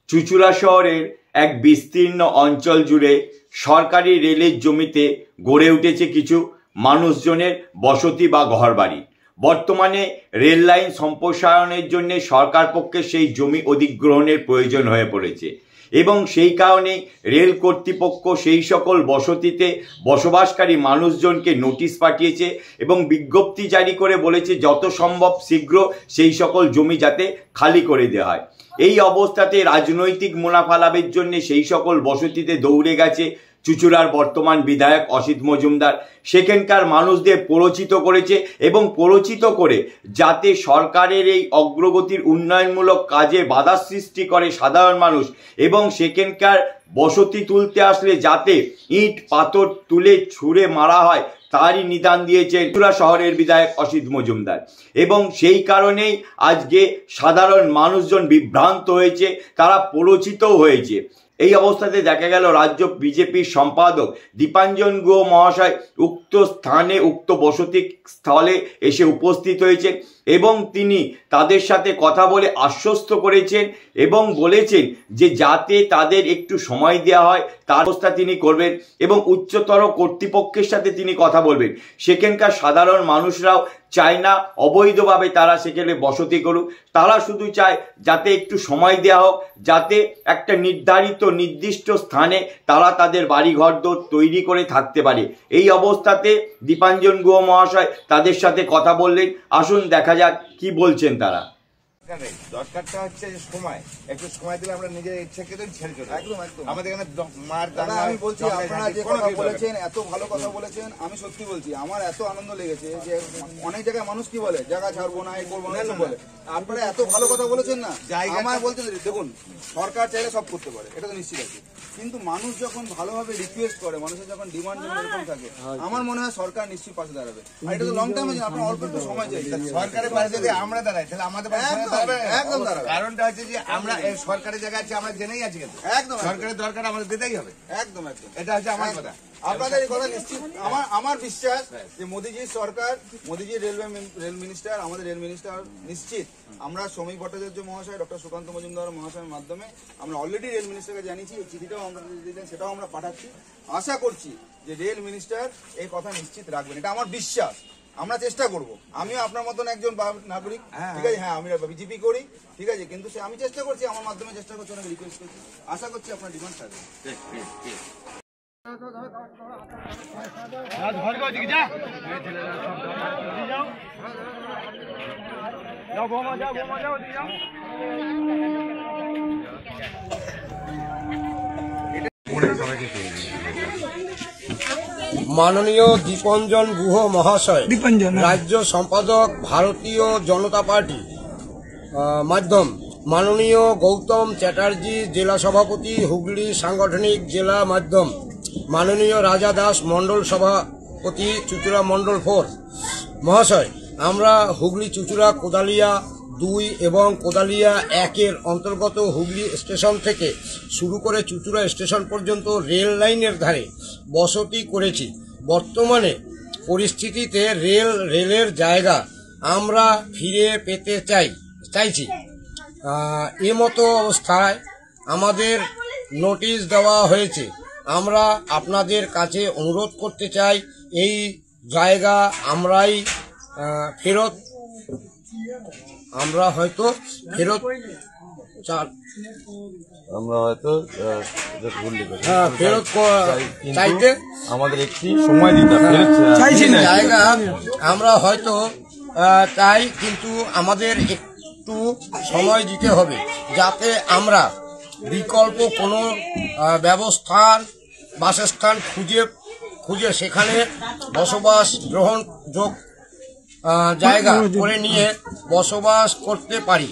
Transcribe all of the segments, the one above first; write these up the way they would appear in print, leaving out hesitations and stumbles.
চুঁচুড়া শহরের এক বিস্তীর্ণ অঞ্চল জুড়ে সরকারি রেলের জমিতে গড়ে উঠেছে কিছু মানুষজনের বসতি বা ঘরবাড়ি। বর্তমানে রেল লাইন সম্প্রসারণের জন্য সরকার পক্ষে সেই জমি অধিগ্রহণের প্রয়োজন হয়ে পড়েছে এবং সেই কারণেই রেল কর্তৃপক্ষ সেই সকল বসতিতে বসবাসকারী মানুষজনকে নোটিশ পাঠিয়েছে এবং বিজ্ঞপ্তি জারি করে বলেছে যত সম্ভব শীঘ্র সেই সকল জমি যাতে খালি করে দেওয়া হয়। এই অবস্থাতে রাজনৈতিক মুনাফা লাভের জন্য সেই সকল বসতিতে দৌড়ে গেছে চুঁচুড়ার বর্তমান বিধায়ক অসিত মজুমদার। সেখানকার মানুষদের প্ররোচিত করেছে এবং প্ররোচিত করে যাতে সরকারের এই অগ্রগতির উন্নয়নমূলক কাজে বাধা সৃষ্টি করে সাধারণ মানুষ এবং সেখানকার বসতি তুলতে আসলে যাতে ইট পাথর তুলে ছুঁড়ে মারা হয় তারই নিদান দিয়েছেন চুঁচুড়া শহরের বিধায়ক অসিত মজুমদার। এবং সেই কারণেই আজকে সাধারণ মানুষজন বিভ্রান্ত হয়েছে, তারা প্ররোচিতও হয়েছে। এই অবস্থাতে দেখা গেল রাজ্য বিজেপির সম্পাদক দীপাঞ্জন গুহ মহাশয় উক্ত স্থানে উক্ত বসতি স্থলে এসে উপস্থিত হয়েছে এবং তিনি তাদের সাথে কথা বলে আশ্বস্ত করেছেন এবং বলেছেন যে যাতে তাদের একটু সময় দেওয়া হয় তার ব্যবস্থা তিনি করবেন এবং উচ্চতর কর্তৃপক্ষের সাথে তিনি কথা বলবেন। সেখানকার সাধারণ মানুষরাও চায় না অবৈধভাবে তারা সেখানে বসতি করুক, তারা শুধু চায় যাতে একটু সময় দেওয়া হোক, যাতে একটা নির্দিষ্ট স্থানে তারা তাদের বাড়িঘর তৈরি করে থাকতে পারে। এই অবস্থাতে দীপাঞ্জন গুহ মহাশয় তাদের সাথে কথা বললেন। আসুন দেখা যাক কি বলছেন তারা। দরকারটা হচ্ছে সময়, একটু সময় দিলে আমরা নিজের ইচ্ছাকে ছেড়ে চলে। একদম আমাদের এখানে মার দাদা আমি বলছি আপনারা যে কথা বলেছেন, এত ভালো কথা বলেছেন, আমি সত্যি বলছি আমার এত আনন্দ লেগেছে যে অনেক জায়গায় মানুষ কি বলে জায়গা ছাড়বো না এই করবো না বলে, আপনারা এত ভালো কথা বলেছেন না। আমার বলতে দেখুন সরকার চাইলে সব করতে পারে, এটা তো নিশ্চিত আছে, কিন্তু মানুষ যখন ভালোভাবে রিকোয়েস্ট করে, মানুষের যখন ডিমান্ড এরকম থাকে, আমার মনে হয় সরকার নিশ্চয়ই পাশে দাঁড়াবে। আর এটা তো লং টাইমে আপনার অল্প একটু সময় চাই, সরকারের পাশে যদি আমরা দাঁড়াই তাহলে আমাদের একদম দাঁড়াবে। কারণটা হচ্ছে যে আমরা সরকারি জায়গায় আছি, আমরা জেনেই আছি, কিন্তু একদম সরকারের দরকার আমাদের দিতেই হবে। একদম একদম এটা হচ্ছে আমার কথা, আপনাদের এই কথা নিশ্চিত। আমার বিশ্বাস যে মোদিজির সরকার, মোদিজির রেল মিনিস্টার, আমাদের রেল মিনিস্টার নিশ্চিত। আমরা শ্রমিক ভট্টাচার্য মহাশয়, ডক্টর সুকান্ত মজুমদার মহাশয়ের মাধ্যমে আমরা অলরেডি রেল মিনিস্টারকে জানিয়েছি, এই চিঠিটাও আমরা দিলেন, সেটাও আমরা পাঠাচ্ছি। আশা করছি যে রেল মিনিস্টার এই কথা নিশ্চিত রাখবেন, এটা আমার বিশ্বাস। আমরা চেষ্টা করব, আমিও আপনার মতন একজন নাগরিক, ঠিক আছে, হ্যাঁ আমি বিজেপি করি, ঠিক আছে, কিন্তু আমি চেষ্টা করছি, আমার মাধ্যমে চেষ্টা করছি, অনেক রিকোয়েস্ট করছি, আশা করছি আপনার ডিমান্ড থাকবে। মাননীয় দীপাঞ্জন গুহ মহাশয়, রাজ্য সম্পাদক ভারতীয় জনতা পার্টি মাধ্যম, মাননীয় গৌতম চ্যাটার্জি জেলা সভাপতি হুগলি সাংগঠনিক জেলা মাধ্যম, মাননীয় রাজা দাস মণ্ডল সভাপতি চুঁচুড়া মণ্ডল 4 মহাশয়, আমরা হুগলি চুঁচুড়া কোদালিয়া 2 এবং কোদালিয়া 1-এর অন্তর্গত হুগলি স্টেশন থেকে শুরু করে চুঁচুড়া স্টেশন পর্যন্ত রেল লাইনের ধারে বসতি করেছি। বর্তমানে পরিস্থিতিতে রেলের জায়গা আমরা ফিরে পেতে চাইছি। মতো অবস্থায় আমাদের নোটিশ দেওয়া হয়েছে। আমরা আপনাদের কাছে অনুরোধ করতে চাই এই জায়গা আমরা হয়তো ফেরত চাইতে আমাদের একটি সময় দিতে চাইছি না, জায়গা আমরা হয়তো চাই, কিন্তু আমাদের একটু সময় দিতে হবে যাতে আমরা বিকল্প কোনো বাসস্থান খুঁজে সেখানে বসবাস গ্রহণযোগ্য জায়গা করে নিয়ে বসবাস করতে পারি।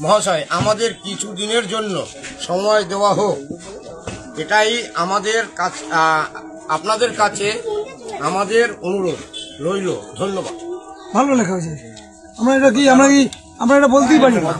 মহাশয়, আমাদের কিছু দিনের জন্য সময় দেওয়া হোক, এটাই আমাদের কাছে আপনাদের কাছে আমাদের অনুরোধ রইল। ধন্যবাদ। ভালো লেখা হয়েছে। আমরা এটা বলতেই পারি না।